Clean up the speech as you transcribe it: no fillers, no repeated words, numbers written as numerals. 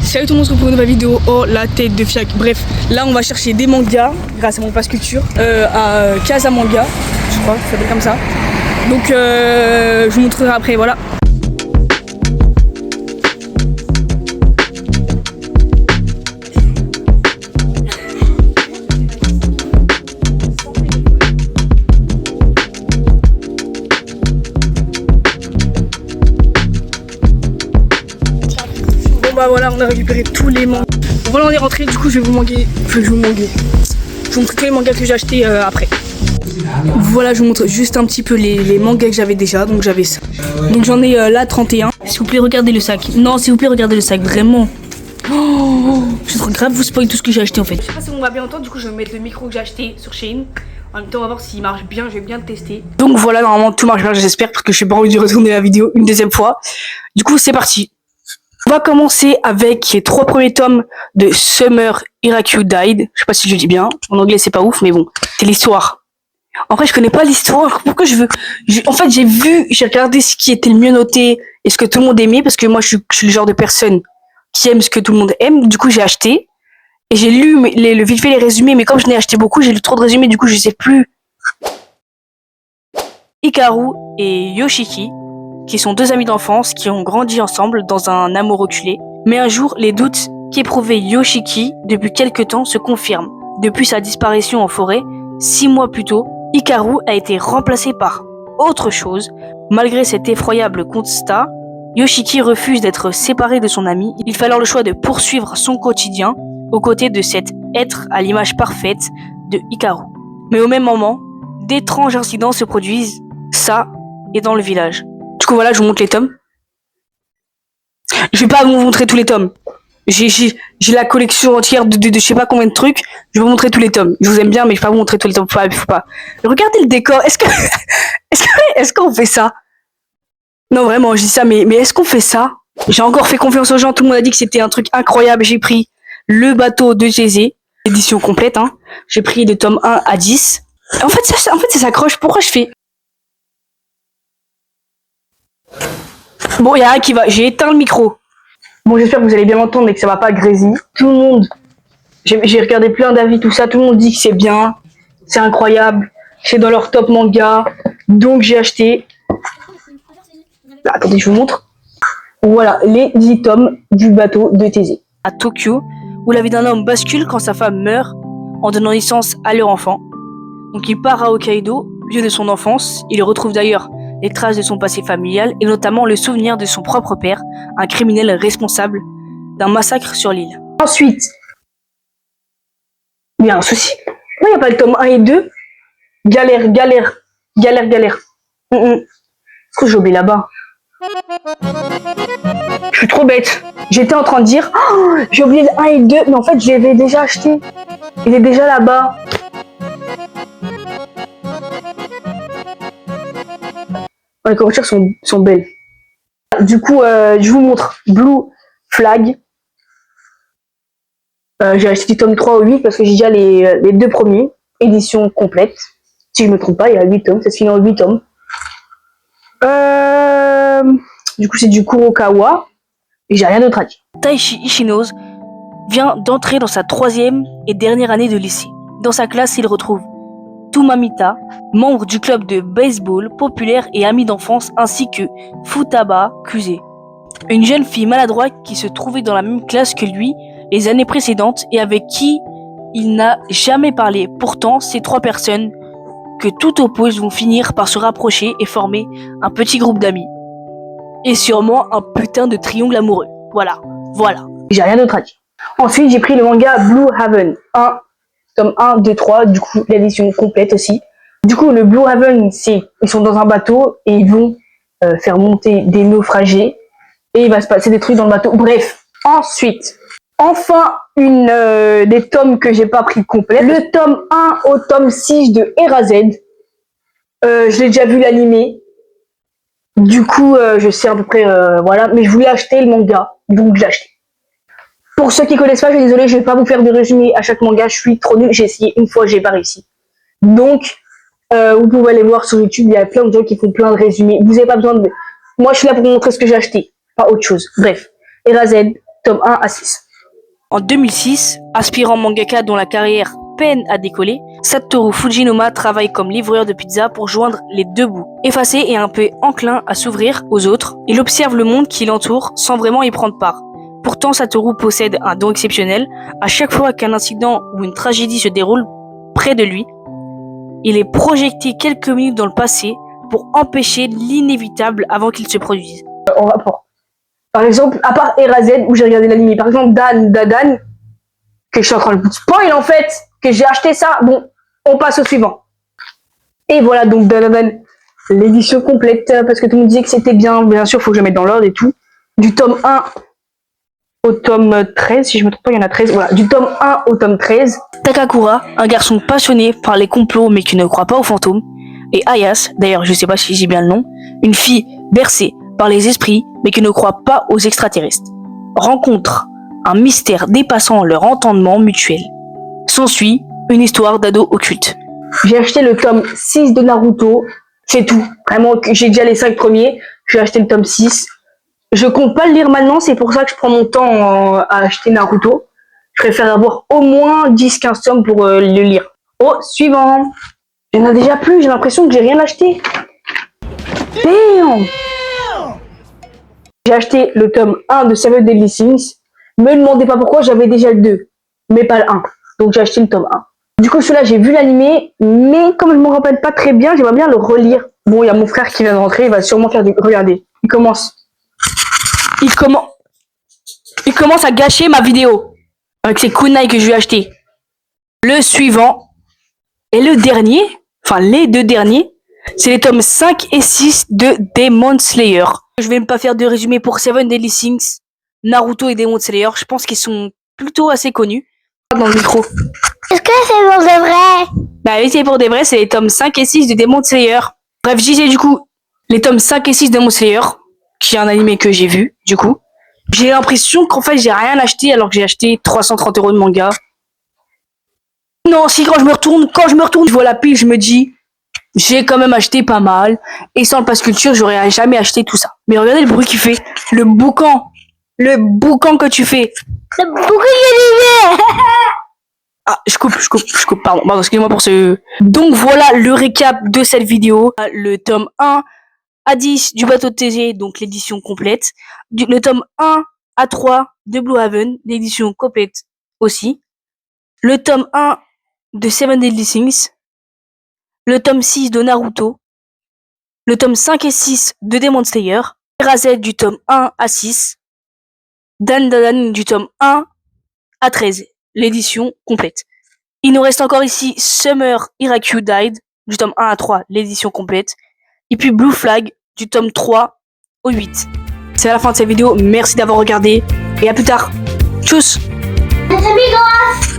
Salut tout le monde, on se retrouve pour une nouvelle vidéo. Oh la tête de Fiac. Bref, là on va chercher des mangas grâce à mon pass culture à Casamanga, je crois, ça s'appelle comme ça. Donc je vous montrerai après, voilà. Bah voilà, on a récupéré tous les mangas. Voilà, on est rentré, du coup je vais vous montrer tous les mangas que j'ai achetés après. Voilà, je vous montre juste un petit peu les mangas que j'avais déjà. Donc j'avais ça. Donc j'en ai là 31. S'il vous plaît, regardez le sac. Non, s'il vous plaît, regardez le sac, vraiment. Oh, je suis trop grave, vous spoil tout ce que j'ai acheté en fait. Je sais pas si on va bien entendre, du coup je vais mettre le micro que j'ai acheté sur Shein. En même temps, on va voir s'il marche bien, je vais bien le tester. Donc voilà, normalement tout marche bien, j'espère, parce que je n'ai pas envie de retourner la vidéo une deuxième fois. Du coup, c'est parti. On va commencer avec les 3 premiers tomes de Summer Hiraku Died. Je sais pas si je dis bien. En anglais, c'est pas ouf, mais bon. C'est l'histoire. En vrai, je connais pas l'histoire. Pourquoi en fait, j'ai regardé ce qui était le mieux noté et ce que tout le monde aimait, parce que moi, je suis le genre de personne qui aime ce que tout le monde aime. Du coup, j'ai acheté. Et j'ai lu vite fait les résumés, mais comme je n'ai acheté beaucoup, j'ai lu trop de résumés, du coup, je sais plus. Hikaru et Yoshiki, qui sont 2 amis d'enfance qui ont grandi ensemble dans un amour reculé. Mais un jour, les doutes qu'éprouvait Yoshiki depuis quelque temps se confirment. Depuis sa disparition en forêt, 6 mois plus tôt, Hikaru a été remplacé par autre chose. Malgré cet effroyable constat, Yoshiki refuse d'être séparé de son ami. Il fait alors le choix de poursuivre son quotidien aux côtés de cet être à l'image parfaite de Hikaru. Mais au même moment, d'étranges incidents se produisent, ça et dans le village. Du coup voilà, je vous montre les tomes. Je vais pas vous montrer tous les tomes. J'ai la collection entière de je sais pas combien de trucs. Je vais vous montrer tous les tomes. Je vous aime bien, mais je vais pas vous montrer tous les tomes. Faut pas. Regardez le décor. Est-ce qu'on fait ça? Non vraiment, je dis ça, mais est-ce qu'on fait ça? J'ai encore fait confiance aux gens. Tout le monde a dit que c'était un truc incroyable. J'ai pris le bateau de Jay-Z, édition complète. Hein. J'ai pris des tomes 1 à 10. En fait, ça s'accroche. Pourquoi je fais? Bon, il y a un qui va. J'ai éteint le micro. Bon, j'espère que vous allez bien m'entendre et que ça va pas grésiller. Tout le monde, j'ai regardé plein d'avis, tout ça. Tout le monde dit que c'est bien, c'est incroyable, c'est dans leur top manga. Donc j'ai acheté. Là, attendez, je vous montre. Voilà, les 10 tomes du bateau de Thésée. À Tokyo, où la vie d'un homme bascule quand sa femme meurt en donnant naissance à leur enfant. Donc il part à Hokkaido, lieu de son enfance. Il retrouve d'ailleurs les traces de son passé familial et notamment le souvenir de son propre père, un criminel responsable d'un massacre sur l'île. Ensuite, il y a un souci. Pourquoi il n'y a pas le tome 1 et 2? Galère. Est-ce que j'ai oublié là-bas? Je suis trop bête. J'étais en train de dire, oh, j'ai oublié le 1 et 2, mais en fait, je l'avais déjà acheté. Il est déjà là-bas. Les couvertures sont belles. Du coup, je vous montre Blue Flag. J'ai acheté du tome 3 au 8 parce que j'ai déjà les 2 premiers. Édition complète. Si je me trompe pas, il y a 8 tomes. Ça se finit en 8 tomes. Du coup, c'est du Kurokawa. Et j'ai rien d'autre à dire. Taishi Ishinose vient d'entrer dans sa 3e et dernière année de lycée. Dans sa classe, il retrouve Tumamita, membre du club de baseball populaire et ami d'enfance, ainsi que Futaba Kuse, une jeune fille maladroite qui se trouvait dans la même classe que lui les années précédentes et avec qui il n'a jamais parlé. Pourtant, ces 3 personnes que tout oppose vont finir par se rapprocher et former un petit groupe d'amis. Et sûrement un putain de triangle amoureux. Voilà. J'ai rien d'autre à dire. Ensuite, j'ai pris le manga Blue Haven 1. Tome 1, 2, 3, du coup l'édition complète aussi. Du coup le Blue Haven, ils sont dans un bateau et ils vont faire monter des naufragés et il va se passer des trucs dans le bateau. Bref, ensuite, enfin des tomes que j'ai pas pris complet. Le tome 1 au tome 6 de Erased. Je l'ai déjà vu l'animé. Du coup, je sais à peu près, voilà. Mais je voulais acheter le manga, donc je l'ai acheté. Pour ceux qui connaissent pas, je suis désolée, je vais pas vous faire de résumé à chaque manga, je suis trop nulle, j'ai essayé une fois, j'ai pas réussi. Donc, vous pouvez aller voir sur YouTube, il y a plein de gens qui font plein de résumés. Vous avez pas besoin de... Moi, je suis là pour vous montrer ce que j'ai acheté, pas autre chose. Bref, Erased, tome 1 à 6. En 2006, aspirant mangaka dont la carrière peine à décoller, Satoru Fujinoma travaille comme livreur de pizza pour joindre les deux bouts. Effacé et un peu enclin à s'ouvrir aux autres, il observe le monde qui l'entoure sans vraiment y prendre part. Pourtant, Satoru possède un don exceptionnel. À chaque fois qu'un incident ou une tragédie se déroule près de lui, il est projeté quelques minutes dans le passé pour empêcher l'inévitable avant qu'il se produise. En rapport. Par exemple, à part Erazen où j'ai regardé l'anime, par exemple Dan, que je suis en train de spoil en fait, que j'ai acheté ça. Bon, on passe au suivant. Et voilà donc Dan, l'édition complète, parce que tout le monde disait que c'était bien sûr, faut que je mette dans l'ordre et tout. Du tome 1 au tome 13, si je me trompe pas, il y en a 13, voilà, du tome 1 au tome 13. Takakura, un garçon passionné par les complots mais qui ne croit pas aux fantômes. Et Ayas, d'ailleurs je sais pas si j'ai bien le nom, une fille bercée par les esprits mais qui ne croit pas aux extraterrestres. Rencontre un mystère dépassant leur entendement mutuel. S'ensuit une histoire d'ado occulte. J'ai acheté le tome 6 de Naruto, c'est tout. Vraiment, j'ai déjà les 5 premiers, j'ai acheté le tome 6. Je compte pas le lire maintenant, c'est pour ça que je prends mon temps à acheter Naruto. Je préfère avoir au moins 10-15 tomes pour le lire. Oh, suivant. Il y en a déjà plus, j'ai l'impression que j'ai rien acheté. Damn. J'ai acheté le tome 1 de Seven Deadly Sins. Me demandez pas pourquoi, j'avais déjà le 2, mais pas le 1. Donc j'ai acheté le tome 1. Du coup, celui-là, j'ai vu l'animé, mais comme je me rappelle pas très bien, j'aimerais bien le relire. Bon, il y a mon frère qui vient de rentrer, il va sûrement faire des... Regardez, il commence à gâcher ma vidéo avec ses kunai que je lui ai acheté. Le suivant et le dernier, enfin les deux derniers, c'est les tomes 5 et 6 de Demon Slayer. Je vais même pas faire de résumé pour Seven Deadly Sins, Naruto et Demon Slayer. Je pense qu'ils sont plutôt assez connus. Dans le micro. Est-ce que c'est pour de vrai? Bah oui, c'est pour de vrai, c'est les tomes 5 et 6 de Demon Slayer. Bref, je disais du coup, les tomes 5 et 6 de Demon Slayer, qui est un animé que j'ai vu, du coup. J'ai l'impression qu'en fait, j'ai rien acheté alors que j'ai acheté 330 € de manga. Non, si quand je me retourne, je vois la pile, je me dis, j'ai quand même acheté pas mal. Et sans le pass culture, j'aurais jamais acheté tout ça. Mais regardez le bruit qu'il fait. Le boucan que tu fais. Le boucan que tu fais. Ah, je coupe, pardon, excusez-moi pour ce... Donc voilà le récap de cette vidéo. Le tome 1 à 10 du bateau de TG, donc l'édition complète. Le tome 1 à 3 de Blue Haven, l'édition complète aussi. Le tome 1 de Seven Deadly Sins. Le tome 6 de Naruto. Le tome 5 et 6 de Demon Slayer. Razed du tome 1 à 6. Dan du tome 1 à 13. L'édition complète. Il nous reste encore ici Summer Hiraku Died du tome 1 à 3, l'édition complète. Et puis Blue Flag du tome 3 au 8. C'est la fin de cette vidéo, merci d'avoir regardé et à plus tard. Tchuss. Amigos.